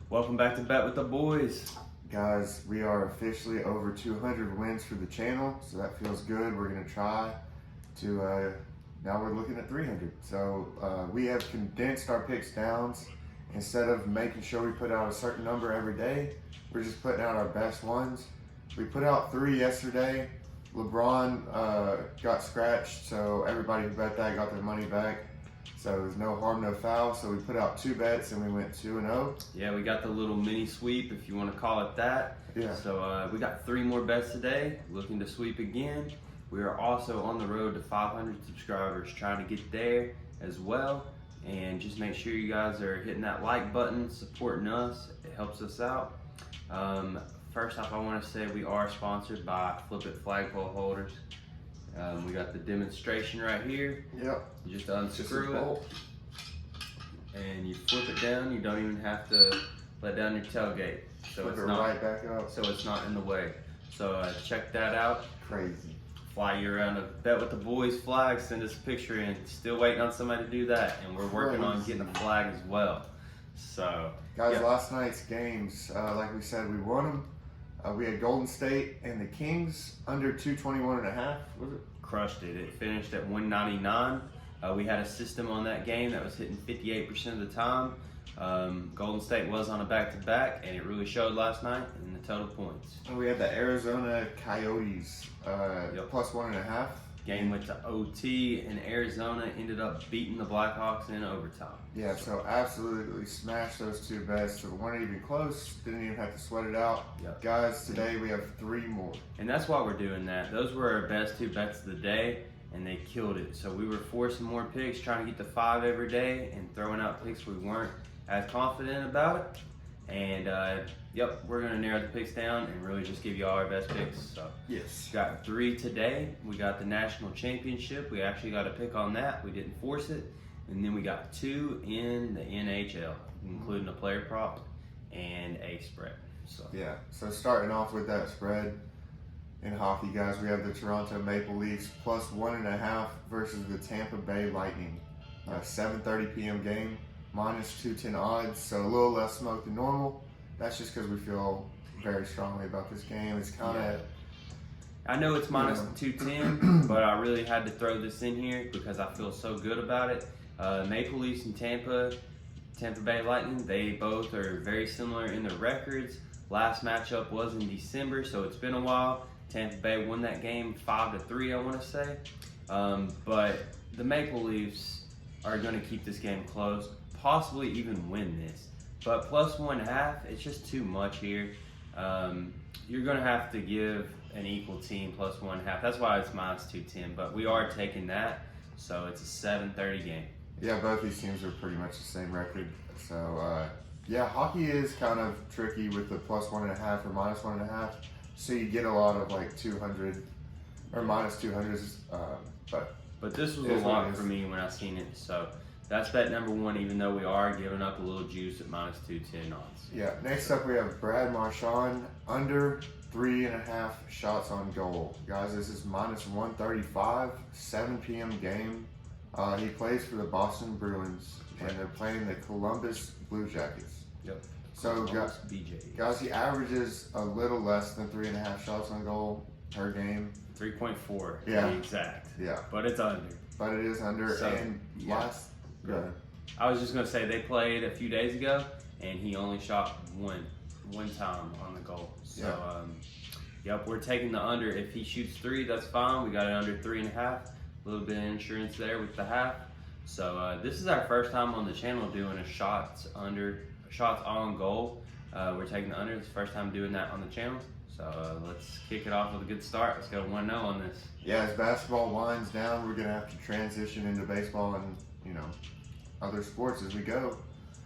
Welcome back to Bet with the Boys. Guys, we are officially over 200 wins for the channel, so that feels good. We're going to try to, now we're looking at 300. So we have condensed our picks downs. Instead of making sure we put out a certain number every day, we're just putting out our best ones. We put out 3 yesterday. LeBron got scratched, so everybody who bet that got their money back. So it was no harm, no foul. So we put out 2 bets and we went 2-0. Yeah, we got the little mini sweep, if you want to call it that. Yeah. So we got 3 more bets today, looking to sweep again. We are also on the road to 500 subscribers, trying to get there as well. And just make sure you guys are hitting that like button, supporting us. It helps us out. First off, I want to say we are sponsored by Flip It Flagpole Holders. We got the demonstration right here. Yep. You just unscrew it and you flip it down. You don't even have to let down your tailgate. So Flip it's it not right back up. so it's not in the way. So check that out. Crazy. Fly you around a Bet with the Boys flag, send us a picture in. Still waiting on somebody to do that, and we're working on getting a flag as well. So Guys, yeah. last night's games, like we said, we won them. We had Golden State and the Kings under 221.5. Was it? Crushed it. It finished at 199. We had a system on that game that was hitting 58% of the time. Golden State was on a back-to-back, and it really showed last night in the total points. And we had the Arizona Coyotes Yep. plus 1.5. Game went to OT, and Arizona ended up beating the Blackhawks in overtime. Yeah, so absolutely smashed those 2 bets. So we weren't even close. Didn't even have to sweat it out. Yep. Guys, today we have 3 more. And that's why we're doing that. Those were our best 2 bets of the day, and they killed it. So we were forcing more picks, trying to get to 5 every day, and throwing out picks we weren't as confident about it. And yep, we're gonna narrow the picks down and really just give you all our best picks. So Yes. we got 3 today. We got the national championship. We actually got a pick on that. We didn't force it. And then we got 2 in the NHL, including a player prop and a spread. So Yeah, so starting off with that spread in hockey, guys, we have the Toronto Maple Leafs plus 1.5 versus the Tampa Bay Lightning. 7:30 p.m. game, minus 210 odds, so a little less smoke than normal. That's just because we feel very strongly about this game. It's kind of I know it's minus 210, but I really had to throw this in here because I feel so good about it. Maple Leafs and Tampa Bay Lightning, they both are very similar in their records. Last matchup was in December, so it's been a while. Tampa Bay won that game 5-3, I want to say. But the Maple Leafs are going to keep this game close, possibly even win this. But plus 1.5, it's just too much here. You're going to have to give an equal team plus 1.5. That's why it's minus 210, but we are taking that. So it's a 7:30 game. Yeah, both these teams are pretty much the same record. So, yeah, hockey is kind of tricky with the plus 1.5 or minus 1.5. So you get a lot of like 200 or minus 200s. But this was It a is what lot it for is. me when I seen it. So that's bet number 1, even though we are giving up a little juice at minus 210 odds. Yeah, next up we have Brad Marchand under 3.5 shots on goal. Guys, this is minus 135, 7 p.m. game. He plays for the Boston Bruins, and they're playing the Columbus Blue Jackets. Yep. So, guys, he averages a little less than 3.5 shots on goal per game. 3.4 to Yeah. be exact. Yeah, But it's under. but it is under. So, and yeah. last, go ahead. I was just gonna say they played a few days ago, and he only shot one time on the goal. So, yep, we're taking the under. If he shoots 3, that's fine. We got it under 3.5. A little bit of insurance there with the half. So this is our first time on the channel doing a shots on goal. We're taking the under. It's the first time doing that on the channel. So let's kick it off with a good start. Let's go 1-0 on this. Yeah, as basketball winds down, we're gonna have to transition into baseball and other sports as we go.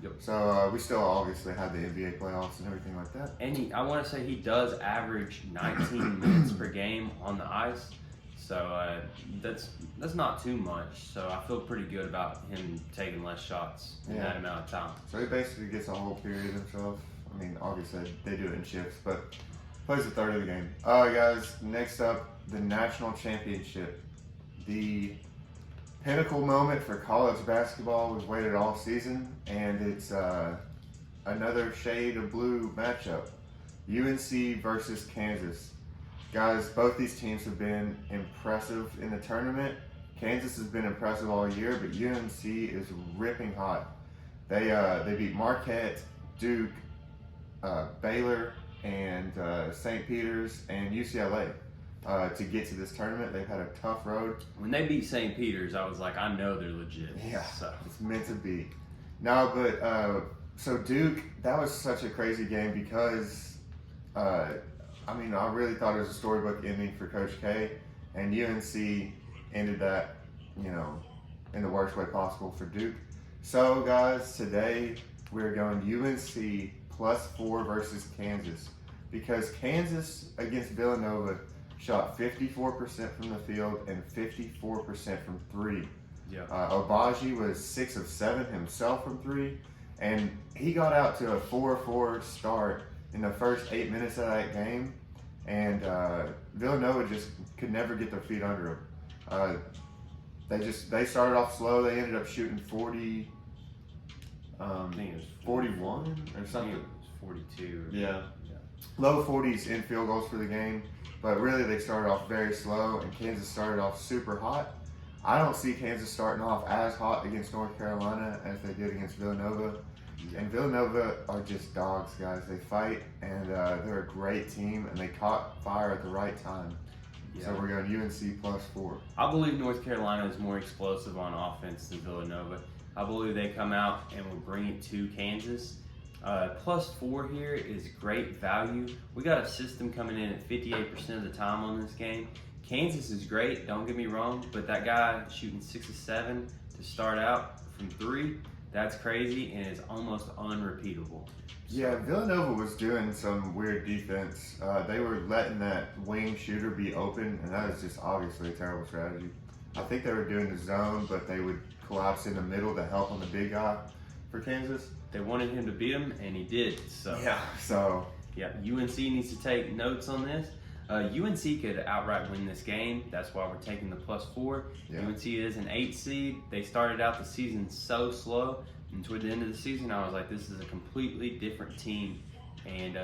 Yep. So we still obviously have the NBA playoffs and everything like that. And I want to say he does average 19 minutes per game on the ice. So that's not too much. So I feel pretty good about him taking less shots in that amount of time. So he basically gets a whole period himself. I mean, obviously they do it in shifts, but plays a third of the game. All right, guys. Next up, the national championship, the pinnacle moment for college basketball. We've waited all season, and it's another shade of blue matchup. UNC versus Kansas. Guys, both these teams have been impressive in the tournament. Kansas has been impressive all year, but UNC is ripping hot. They beat Marquette, Duke, Baylor, and St. Peter's and UCLA to get to this tournament. They've had a tough road. When they beat St. Peter's, I was like, I know they're legit. Yeah, So. it's meant to be. No, but so Duke, that was such a crazy game because, I really thought it was a storybook ending for Coach K, and UNC ended that, in the worst way possible for Duke. So, guys, today we're going UNC +4 versus Kansas because Kansas against Villanova shot 54% from the field and 54% from three. Yeah. Obaji was 6 of 7 himself from three, and he got out to a 4-4 start in the first 8 minutes of that game, and Villanova just could never get their feet under him. They started off slow. They ended up shooting 40. I think it was 41 or I think something. it was 42. Yeah. Low 40s in field goals for the game, but really they started off very slow, and Kansas started off super hot. I don't see Kansas starting off as hot against North Carolina as they did against Villanova. And Villanova are just dogs, guys. They fight, and they're a great team, and they caught fire at the right time. Yeah. So we're going UNC +4. I believe North Carolina is more explosive on offense than Villanova. I believe they come out and will bring it to Kansas. +4 here is great value. We got a system coming in at 58% of the time on this game. Kansas is great, don't get me wrong, but that guy shooting 6 of 7 to start out from three, that's crazy and is almost unrepeatable. Yeah, Villanova was doing some weird defense. They were letting that wing shooter be open, and that is just obviously a terrible strategy. I think they were doing the zone, but they would collapse in the middle to help on the big guy for Kansas. They wanted him to beat him, and he did. So yeah, UNC needs to take notes on this. UNC could outright win this game. That's why we're taking the +4. Yeah. UNC is an 8 seed. They started out the season so slow, and toward the end of the season, I was like, this is a completely different team. And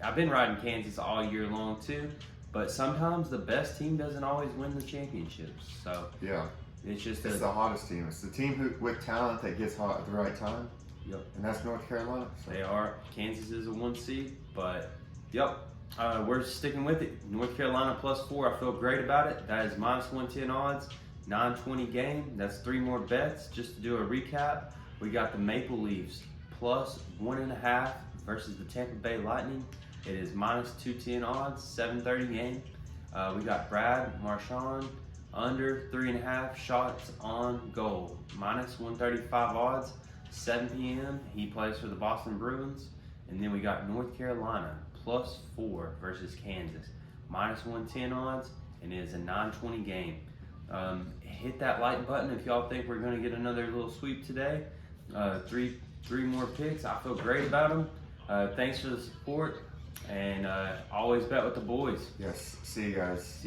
I've been riding Kansas all year long too, but sometimes the best team doesn't always win the championships. So Yeah, it's just it's the hottest team. It's the team with talent that gets hot at the right time. Yep. And that's North Carolina. So. They are. Kansas is a 1 seed, but yep. We're sticking with it. North Carolina +4. I feel great about it. That is -110 odds, 920 game. That's 3 more bets. Just to do a recap, we got the Maple Leafs +1.5 versus the Tampa Bay Lightning. It is -210 odds, 7:30 game. We got Brad Marchand under 3.5 shots on goal, -135 odds, 7 p.m. He plays for the Boston Bruins. And then we got North Carolina +4 versus Kansas, -110 odds, and it is a 9:20 game. Hit that like button if y'all think we're going to get another little sweep today. Three more picks. I feel great about them. Thanks for the support, and always bet with the boys. Yes, see you guys.